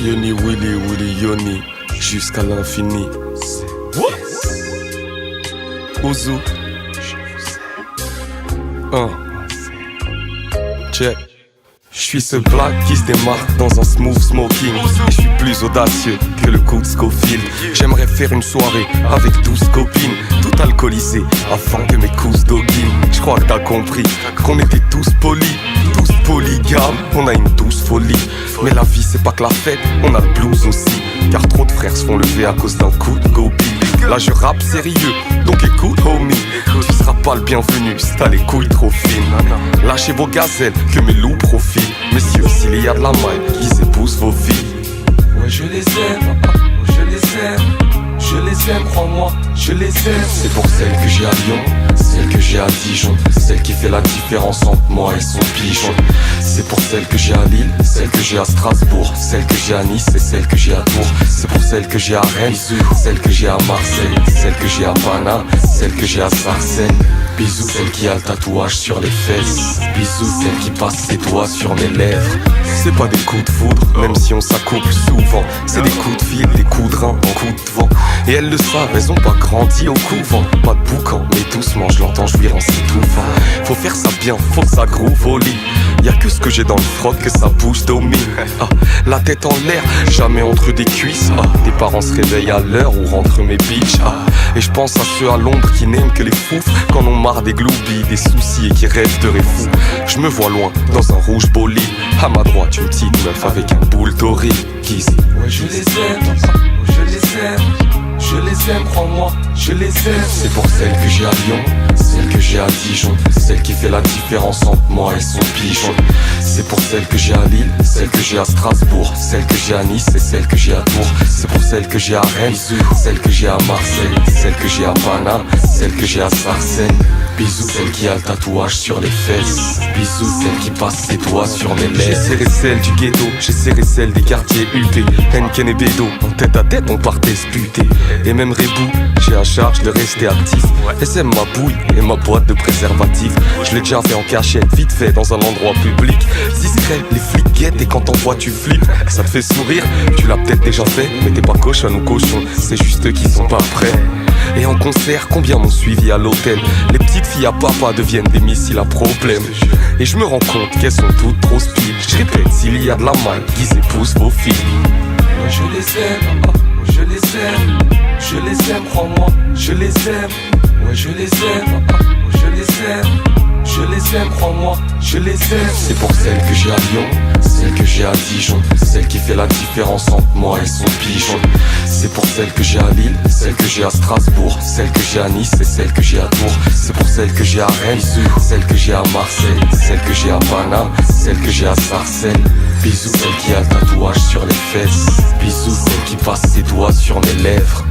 Yoni, Willy, Willy, Yoni, jusqu'à l'infini. Ouzou. Check. Je suis ce black qui se démarque dans un smooth smoking. Et je suis plus audacieux que le coup de Scofield. J'aimerais faire une soirée avec 12 copines, tout alcoolisées, afin que mes coups doguinent. Je crois que t'as compris qu'on était tous polis, tous polygames. On a une douce folie, mais la vie c'est pas que la fête, on a le blues aussi. Car trop de frères se font lever à cause d'un coup de gobi. Là je rappe sérieux, donc écoute homie. Tu seras pas le bienvenu si t'as les couilles trop fines. Lâchez vos gazelles, que mes loups profitent. Messieurs, s'il y a de la maille, ils épousent vos filles. Ouais je les aime, je les aime. Je les aime, crois-moi, je les aime. C'est pour celle que j'ai à Lyon, celle que j'ai à Dijon, celle qui fait la différence entre moi et son pigeon. C'est pour celle que j'ai à Lille, celle que j'ai à Strasbourg, celle que j'ai à Nice et celle que j'ai à Tours. C'est pour celle que j'ai à Rennes, celle que j'ai à Marseille, celle que j'ai à Paname, celle que j'ai à Sarcelles. Bisous celle qui a le tatouage sur les fesses, bisous celle qui passe ses doigts sur mes lèvres. C'est pas des coups de foudre, même si on s'accouple souvent. C'est des coups de fil, des coups de rein, coups de vent. Et elles le savent, elles ont pas grandi au couvent. Pas de boucan, mais doucement je l'entends jouir en s'étouffant. Faut faire ça bien, faut que ça groove au lit. Y'a que ce que j'ai dans le froc que ça bouge d'omi. La tête en l'air, jamais entre des cuisses. Tes parents se réveillent à l'heure où rentrent mes bitches. Et je pense à ceux à l'ombre qui n'aiment que les fouf, quand on marre des gloubies, des soucis et qui rêvent de fou. Je me vois loin, dans un rouge bolide. À ma droite, une petite meuf avec un boule doré. Kizzy. Ouais je les aime, je les aime. Je les aime, crois-moi, je les aime. C'est pour celle que j'ai à Lyon, celle que j'ai à Dijon, celle qui fait la différence entre moi et son pigeon. C'est pour celle que j'ai à Lille, celle que j'ai à Strasbourg, celle que j'ai à Nice et celle que j'ai à Tours. C'est pour celle que j'ai à Rennes, celle que j'ai à Marseille, celle que j'ai à Paname, celle que j'ai à Sarcelles. Bisous celle qui a le tatouage sur les fesses, bisous celle qui passe ses doigts sur mes lèvres. J'ai serré celle du ghetto, j'ai serré celle des quartiers UP. Henken et Bédo, en tête à tête on partait se buter. Et même Rebou, j'ai à charge de rester actif. SM ma bouille et ma boîte de préservatifs. Je l'ai déjà fait en cachette, vite fait dans un endroit public. Discret, les flics guettent et quand t'en vois tu flippes. Ça te fait sourire, tu l'as peut-être déjà fait. Mais t'es pas cochon ou cochon, c'est juste eux qui sont pas prêts. Et en concert, combien m'ont suivi à l'hôtel? Les petites filles à papa deviennent des missiles à problème. Et je me rends compte qu'elles sont toutes trop speed. Je répète, s'il y a de la maille, qu'ils épousent vos filles. Moi je les aime, je les aime. Je les aime, crois-moi, je les aime. Ouais je les aime, je les aime. Je les aime, crois-moi, je les aime. C'est pour celle que j'ai à Lyon, celle que j'ai à Dijon, celle qui fait la différence entre moi et son pigeon. C'est pour celle que j'ai à Lille, celle que j'ai à Strasbourg, celle que j'ai à Nice et celle que j'ai à Tours. C'est pour celle que j'ai à Rennes, celle que j'ai à Marseille, celle que j'ai à Paname, celle que j'ai à Sarcelles. Bisous celle qui a le tatouage sur les fesses, bisous celle qui passe ses doigts sur mes lèvres.